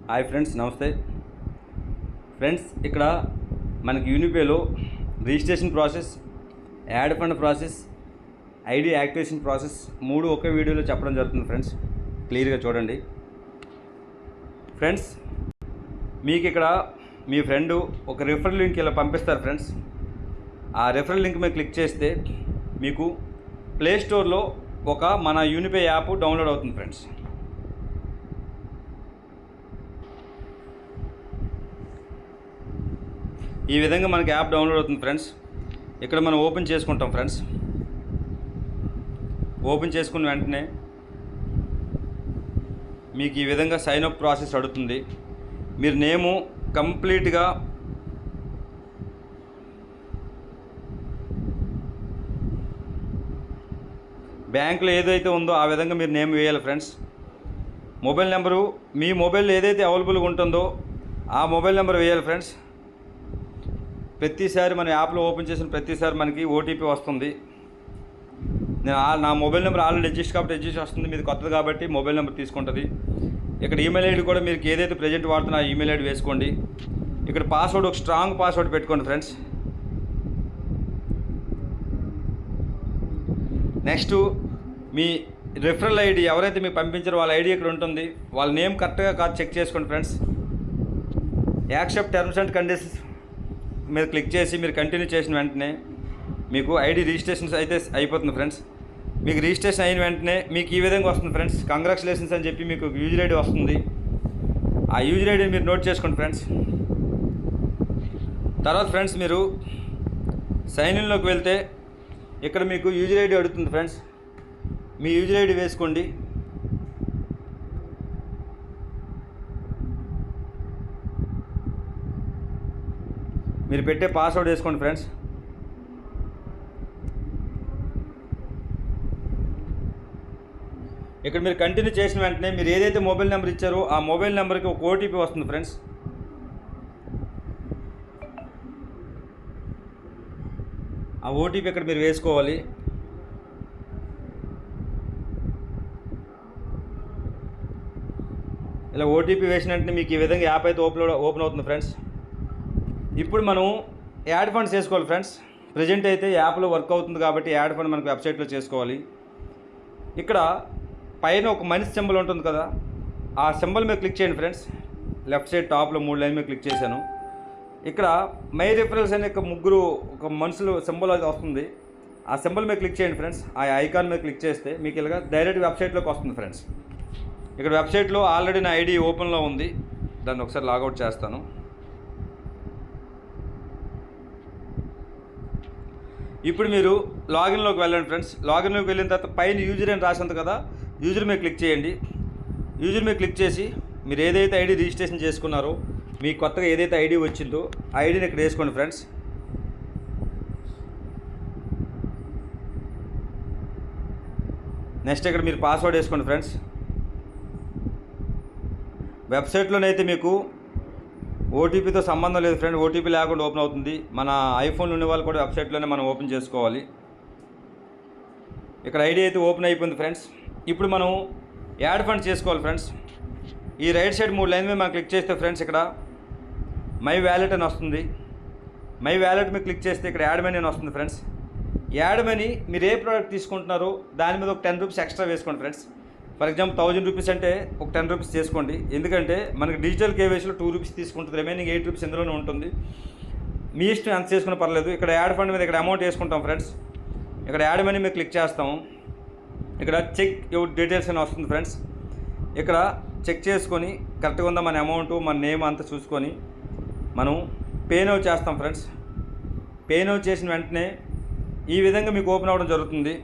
Hi friends, నమస్తే friends. ఇక్కడ మనకి యూనిపేలో registration process, add fund process, ID activation process మూడు ఒకే వీడియోలో చెప్పడం జరుగుతుంది ఫ్రెండ్స్. క్లియర్గా చూడండి ఫ్రెండ్స్. మీకు ఇక్కడ మీ ఫ్రెండు ఒక రిఫరల్ లింక్ ఇలా పంపిస్తారు ఫ్రెండ్స్. ఆ రిఫరల్ లింక్ మీద క్లిక్ చేస్తే మీకు ప్లే స్టోర్లో ఒక మన యూనిపే యాప్ డౌన్లోడ్ అవుతుంది ఫ్రెండ్స్. ఈ విధంగా మనకి యాప్ డౌన్లోడ్ అవుతుంది ఫ్రెండ్స్. ఇక్కడ మనం ఓపెన్ చేసుకుంటాం ఫ్రెండ్స్. ఓపెన్ చేసుకున్న వెంటనే మీకు ఈ విధంగా సైన్ అప్ ప్రాసెస్ అడుగుతుంది. మీరు నేము కంప్లీట్గా బ్యాంకులో ఏదైతే ఉందో ఆ విధంగా మీరు నేమ్ వేయాలి ఫ్రెండ్స్. మొబైల్ నెంబరు మీ మొబైల్లో ఏదైతే అవైలబుల్గా ఉంటుందో ఆ మొబైల్ నెంబర్ వేయాలి ఫ్రెండ్స్. ప్రతిసారి మన యాప్లో ఓపెన్ చేసిన ప్రతిసారి మనకి ఓటీపీ వస్తుంది. నా మొబైల్ నెంబర్ ఆల్రెడీ రిజిస్టర్ కాబట్టి రిజిస్టర్ వస్తుంది. మీది కొత్తది కాబట్టి మొబైల్ నెంబర్ తీసుకుంటుంది. ఇక్కడ ఈమెయిల్ ఐడి కూడా మీరు ఏదైతే ప్రజెంట్ వాడుతున్నా ఆ ఈమెయిల్ ఐడి వేసుకోండి. ఇక్కడ పాస్వర్డ్ ఒక స్ట్రాంగ్ పాస్వర్డ్ పెట్టుకోండి ఫ్రెండ్స్. నెక్స్ట్ మీ రిఫరల్ ఐడి ఎవరైతే మీకు పంపించారో వాళ్ళ ఐడి ఇక్కడ ఉంటుంది. వాళ్ళ నేమ్ కరెక్ట్గా కాదు చెక్ చేసుకోండి friends. Accept terms and conditions మీరు క్లిక్ చేసి మీరు కంటిన్యూ చేసిన వెంటనే మీకు ఐడి రిజిస్ట్రేషన్ అయితే అయిపోతుంది ఫ్రెండ్స్. మీకు రిజిస్ట్రేషన్ అయిన వెంటనే మీకు ఈ విధంగా వస్తుంది ఫ్రెండ్స్. కంగ్రాచులేషన్స్ అని చెప్పి మీకు యూజర్ ఐడి వస్తుంది. ఆ యూజర్ ఐడి మీరు నోట్ చేసుకోండి ఫ్రెండ్స్. తర్వాత ఫ్రెండ్స్ మీరు సైన్ ఇన్లోకి వెళ్తే ఇక్కడ మీకు యూజర్ ఐడి అడుగుతుంది ఫ్రెండ్స్. మీ యూజర్ ఐడి వేసుకోండి. మీరు పెట్టే పాస్వర్డ్ వేసుకోండి ఫ్రెండ్స్. ఇక్కడ మీరు కంటిన్యూ చేసిన వెంటనే మీరు ఏదైతే మొబైల్ నెంబర్ ఇచ్చారో ఆ మొబైల్ నెంబర్కి ఒక ఓటీపీ వస్తుంది ఫ్రెండ్స్. ఆ ఓటీపీ ఇక్కడ మీరు వేసుకోవాలి. ఇలా ఓటీపీ వేసిన వెంటనే మీకు ఈ విధంగా యాప్ అయితే ఓపెన్ అవుతుంది ఫ్రెండ్స్. ఇప్పుడు మనం యాడ్ ఫండ్స్ చేసుకోవాలి ఫ్రెండ్స్. ప్రజెంట్ అయితే యాప్లో వర్క్ అవుతుంది కాబట్టి యాడ్ ఫండ్ మనకు వెబ్సైట్లో చేసుకోవాలి. ఇక్కడ పైన ఒక మనిషి సింబల్ ఉంటుంది కదా, ఆ సింబల్ మీద క్లిక్ చేయండి ఫ్రెండ్స్. లెఫ్ట్ సైడ్ టాప్లో 3 లైన్ మీద క్లిక్ చేశాను. ఇక్కడ మై రిఫరల్స్ అనే ఒక మనుషులు సింబల్ అది వస్తుంది. ఆ సింబల్ మీద క్లిక్ చేయండి ఫ్రెండ్స్. ఆ ఐకాన్ మీద క్లిక్ చేస్తే మీకు ఇలాగా డైరెక్ట్ వెబ్సైట్లోకి వస్తుంది ఫ్రెండ్స్. ఇక్కడ వెబ్సైట్లో ఆల్రెడీ నా ఐడి ఓపెన్లో ఉంది. దాన్ని ఒకసారి లాగౌట్ చేస్తాను. ఇప్పుడు మీరు లాగిన్లోకి వెళ్ళండి ఫ్రెండ్స్. లాగిన్లోకి వెళ్ళిన తర్వాత పైన యూజర్ అని రాసింది కదా, యూజర్ మీద క్లిక్ చేయండి. యూజర్ మీద క్లిక్ చేసి మీరు ఏదైతే ఐడి రిజిస్ట్రేషన్ చేసుకున్నారో మీకు కొత్తగా ఏదైతే ఐడి వచ్చిందో ఆ ఐడిని ఇక్కడ వేసుకోండి ఫ్రెండ్స్. నెక్స్ట్ ఇక్కడ మీరు పాస్వర్డ్ వేసుకోండి ఫ్రెండ్స్. వెబ్సైట్లోనైతే మీకు ఓటీపీతో సంబంధం లేదు ఫ్రెండ్. ఓటీపీ లేకుండా ఓపెన్ అవుతుంది. మన ఐఫోన్ ఉన్న వాళ్ళు కూడా వెబ్సైట్లోనే మనం ఓపెన్ చేసుకోవాలి. ఇక్కడ ఐడి అయితే ఓపెన్ అయిపోయింది ఫ్రెండ్స్. ఇప్పుడు మనం యాడ్ ఫండ్ చేసుకోవాలి ఫ్రెండ్స్. ఈ రైట్ సైడ్ 3 లైన్ మీద మనం క్లిక్ చేస్తే ఫ్రెండ్స్ ఇక్కడ మై వ్యాలెట్ అని వస్తుంది. మై వ్యాలెట్ మీద క్లిక్ చేస్తే ఇక్కడ యాడ్ మనీ అని వస్తుంది ఫ్రెండ్స్. యాడ్ మనీ మీరు ఏ ప్రోడక్ట్ తీసుకుంటున్నారో దాని మీద ఒక 10 రూపీస్ ఎక్స్ట్రా వేసుకోండి ఫ్రెండ్స్. ఫర్ ఎగ్జాంపుల్ 1000 రూపీస్ అంటే ఒక 10 రూపీస్ చేసుకోండి. ఎందుకంటే మనకి డిజిటల్ కేవైసీలో 2 రూపీస్ తీసుకుంటుంది. రిమైనింగ్ 8 రూపీస్ ఇందులోనే ఉంటుంది. మీ ఇష్టం ఎంత చేసుకున్నా పర్లేదు. ఇక్కడ యాడ్ ఫండ్ మీద ఇక్కడ అమౌంట్ వేసుకుంటాం ఫ్రెండ్స్. ఇక్కడ యాడ్ మనీ మీద క్లిక్ చేస్తాము. ఇక్కడ చెక్ యువర్ డీటెయిల్స్ అని వస్తుంది ఫ్రెండ్స్. ఇక్కడ చెక్ చేసుకొని కరెక్ట్గా ఉందా మన అమౌంట్, మన నేమ్ అంతా చూసుకొని మనం పే నౌ చేస్తాం ఫ్రెండ్స్. పే నౌ చేసిన వెంటనే ఈ విధంగా మీకు ఓపెన్ అవ్వడం జరుగుతుంది.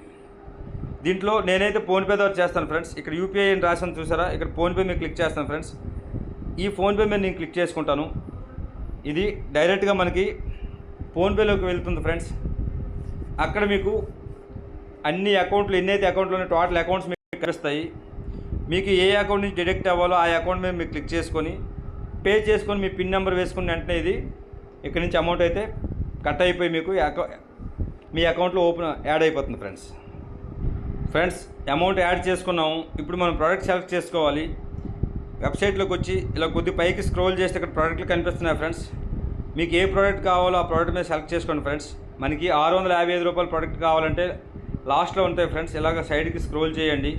దీంట్లో నేనైతే ఫోన్పే ద్వారా చేస్తాను ఫ్రెండ్స్. ఇక్కడ యూపీఐ అని రాసాను చూసారా, ఇక్కడ ఫోన్పే మీద క్లిక్ చేస్తాను ఫ్రెండ్స్. ఈ ఫోన్పే మీద నేను క్లిక్ చేసుకుంటాను. ఇది డైరెక్ట్గా మనకి ఫోన్పేలోకి వెళ్తుంది ఫ్రెండ్స్. అక్కడ మీకు అన్ని అకౌంట్లు ఎన్నైతే అకౌంట్లోనే టోటల్ అకౌంట్స్ మీకు కనిపిస్తాయి. మీకు ఏ అకౌంట్ నుంచి డిడక్ట్ అవ్వాలో ఆ అకౌంట్ మీద మీరు క్లిక్ చేసుకొని పే చేసుకొని మీ పిన్ నెంబర్ వేసుకుని వెంటనే ఇది ఇక్కడ నుంచి అమౌంట్ అయితే కట్ అయిపోయి మీకు మీ అకౌంట్లో యాడ్ అయిపోతుంది ఫ్రెండ్స్. ఫ్రెండ్స్ అమౌంట్ యాడ్ చేసుకున్నాము. ఇప్పుడు మనం ప్రోడక్ట్ సెలెక్ట్ చేసుకోవాలి. వెబ్సైట్లోకి వచ్చి ఇలా కొద్ది పైకి స్క్రోల్ చేస్తే ఇక్కడ ప్రోడక్ట్లు కనిపిస్తున్నాయి ఫ్రెండ్స్. మీకు ఏ ప్రోడక్ట్ కావాలో ఆ ప్రోడక్ట్ మీద సెలెక్ట్ చేసుకోండి ఫ్రెండ్స్. మనకి 655 రూపాయల ప్రోడక్ట్ కావాలంటే లాస్ట్లో ఉంటాయి ఫ్రెండ్స్. ఇలాగ సైడ్కి స్క్రోల్ చేయండి.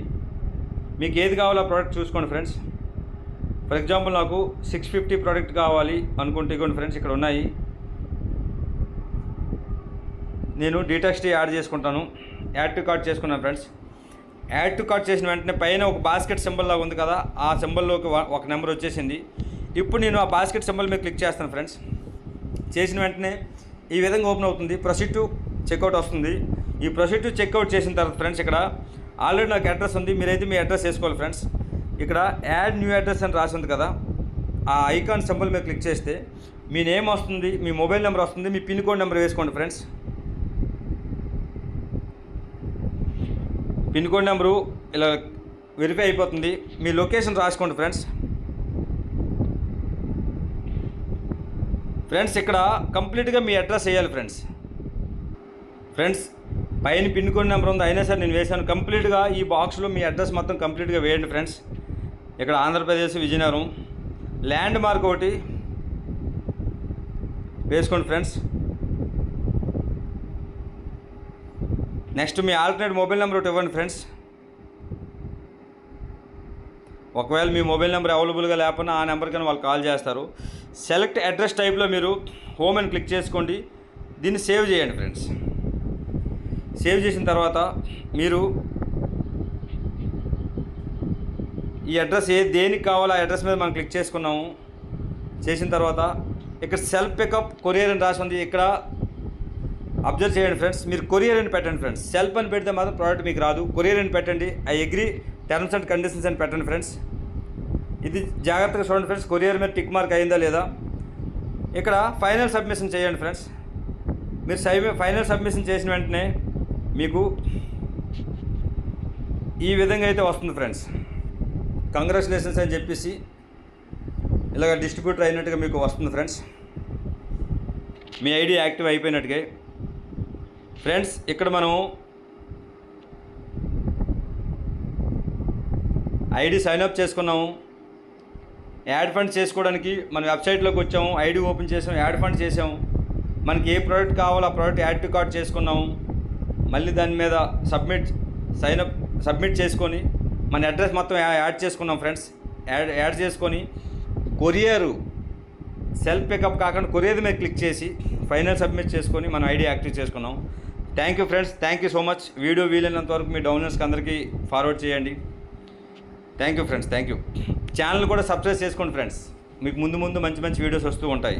మీకు ఏది కావాలో ఆ ప్రోడక్ట్ చూసుకోండి ఫ్రెండ్స్. ఫర్ ఎగ్జాంపుల్ నాకు 650 ప్రోడక్ట్ కావాలి అనుకుంటే ఇవ్వండి ఫ్రెండ్స్, ఇక్కడ ఉన్నాయి. నేను డీటెక్స్ట్ యాడ్ చేసుకుంటాను. యాడ్ టు కార్ట్ చేసుకున్నాను ఫ్రెండ్స్. యాడ్ టు కార్ట్ చేసిన వెంటనే పైన ఒక బాస్కెట్ సింబల్ లాగా ఉంది కదా, ఆ సింబల్లోకి ఒక నెంబర్ వచ్చేసింది. ఇప్పుడు నేను ఆ బాస్కెట్ సింబల్ మీద క్లిక్ చేస్తాను ఫ్రెండ్స్. చేసిన వెంటనే ఈ విధంగా ఓపెన్ అవుతుంది. ప్రొసీడ్ టు చెక్అవుట్ వస్తుంది. ఈ ప్రొసీడ్ టు చెక్అవుట్ చేసిన తర్వాత ఫ్రెండ్స్ ఇక్కడ ఆల్రెడీ నాకు అడ్రస్ ఉంది. మీరైతే మీ అడ్రస్ వేసుకోవాలి ఫ్రెండ్స్. ఇక్కడ యాడ్ న్యూ అడ్రస్ అని రాసి ఉంది కదా, ఆ ఐకాన్ సింబల్ మీద క్లిక్ చేస్తే మీ నేమ్ వస్తుంది, మీ మొబైల్ నెంబర్ వస్తుంది, మీ పిన్ కోడ్ నెంబర్ వేసుకోండి ఫ్రెండ్స్. పిన్ కోడ్ నెంబరు ఇలా వెరిఫై అయిపోతుంది. మీ లొకేషన్ రాసుకోండి ఫ్రెండ్స్. ఇక్కడ కంప్లీట్గా మీ అడ్రస్ వేయాలి ఫ్రెండ్స్. పైన పిన్ కోడ్ నెంబర్ ఉంది, అయినా సరే నేను వేసాను. కంప్లీట్గా ఈ బాక్స్లో మీ అడ్రస్ మొత్తం కంప్లీట్గా వేయండి ఫ్రెండ్స్. ఇక్కడ ఆంధ్రప్రదేశ్ విజయనగరం ల్యాండ్ మార్క్ ఒకటి వేసుకోండి ఫ్రెండ్స్. నెక్స్ట్ మీ ఆల్టర్నేట్ మొబైల్ నెంబర్ ఒకటి ఇవ్వండి ఫ్రెండ్స్. ఒకవేళ మీ మొబైల్ నెంబర్ అవైలబుల్గా లేకపోయినా ఆ నెంబర్కి వాళ్ళు కాల్ చేస్తారు. సెలెక్ట్ అడ్రస్ టైప్లో మీరు హోమ్ అని క్లిక్ చేసుకోండి. దీన్ని సేవ్ చేయండి ఫ్రెండ్స్. సేవ్ చేసిన తర్వాత మీరు ఈ అడ్రస్ దేనికి కావాలో ఆ అడ్రస్ మీద మనం క్లిక్ చేసుకున్నాము. చేసిన తర్వాత ఇక్కడ సెల్ఫ్ పికప్ కొరియర్ అని రాసి ఉంది. ఇక్కడ అబ్జర్వ్ చేయండి ఫ్రెండ్స్. మీరు కొరియర్ అని పెట్టండి ఫ్రెండ్స్. సెల్ఫ్ అని పెడితే మాత్రం ప్రోడక్ట్ మీకు రాదు. కొరియర్ అని పెట్టండి. I agree terms and conditions అని పెట్టండి ఫ్రెండ్స్. ఇది జాగ్రత్తగా చూడండి ఫ్రెండ్స్, కొరియర్ మీద టిక్ మార్క్ అయిందా లేదా. ఇక్కడ ఫైనల్ సబ్మిషన్ చేయండి ఫ్రెండ్స్. మీరు ఫైనల్ సబ్మిషన్ చేసిన వెంటనే మీకు ఈ విధంగా అయితే వస్తుంది ఫ్రెండ్స్. కంగ్రాచులేషన్స్ అని చెప్పేసి ఇలాగ డిస్ట్రిబ్యూటర్ అయినట్టుగా మీకు వస్తుంది ఫ్రెండ్స్. మీ ఐడి యాక్టివ్ అయిపోయినట్టుగా ఫ్రెండ్స్. ఇక్కడ మనం ఐడి సైన్అప్ చేసుకున్నాము. యాడ్ ఫండ్ చేసుకోవడానికి మన వెబ్సైట్లోకి వచ్చాము. ఐడి ఓపెన్ చేసాము, యాడ్ ఫండ్ చేసాము. మనకి ఏ ప్రోడక్ట్ కావాలో ఆ ప్రోడక్ట్ యాడ్ టు కార్ట్ చేసుకున్నాము. మళ్ళీ దాని మీద సబ్మిట్ చేసుకొని మన అడ్రస్ మొత్తం యాడ్ చేసుకున్నాం ఫ్రెండ్స్. యాడ్ చేసుకొని కొరియరు సెల్ఫ్ పికప్ కాకుండా కొరియర్ మీద క్లిక్ చేసి ఫైనల్ సబ్మిట్ చేసుకొని మన ఐడి యాక్టివ్ చేసుకున్నాం. Thank you friends. Thank you so much. Video వీలైనంత వరకు మీ డౌన్లోడ్స్కి అందరికీ ఫార్వర్డ్ చేయండి. Thank you friends. ఛానల్ కూడా సబ్స్క్రైబ్ చేసుకోండి ఫ్రెండ్స్. మీకు ముందు మంచి వీడియోస్ వస్తూ ఉంటాయి.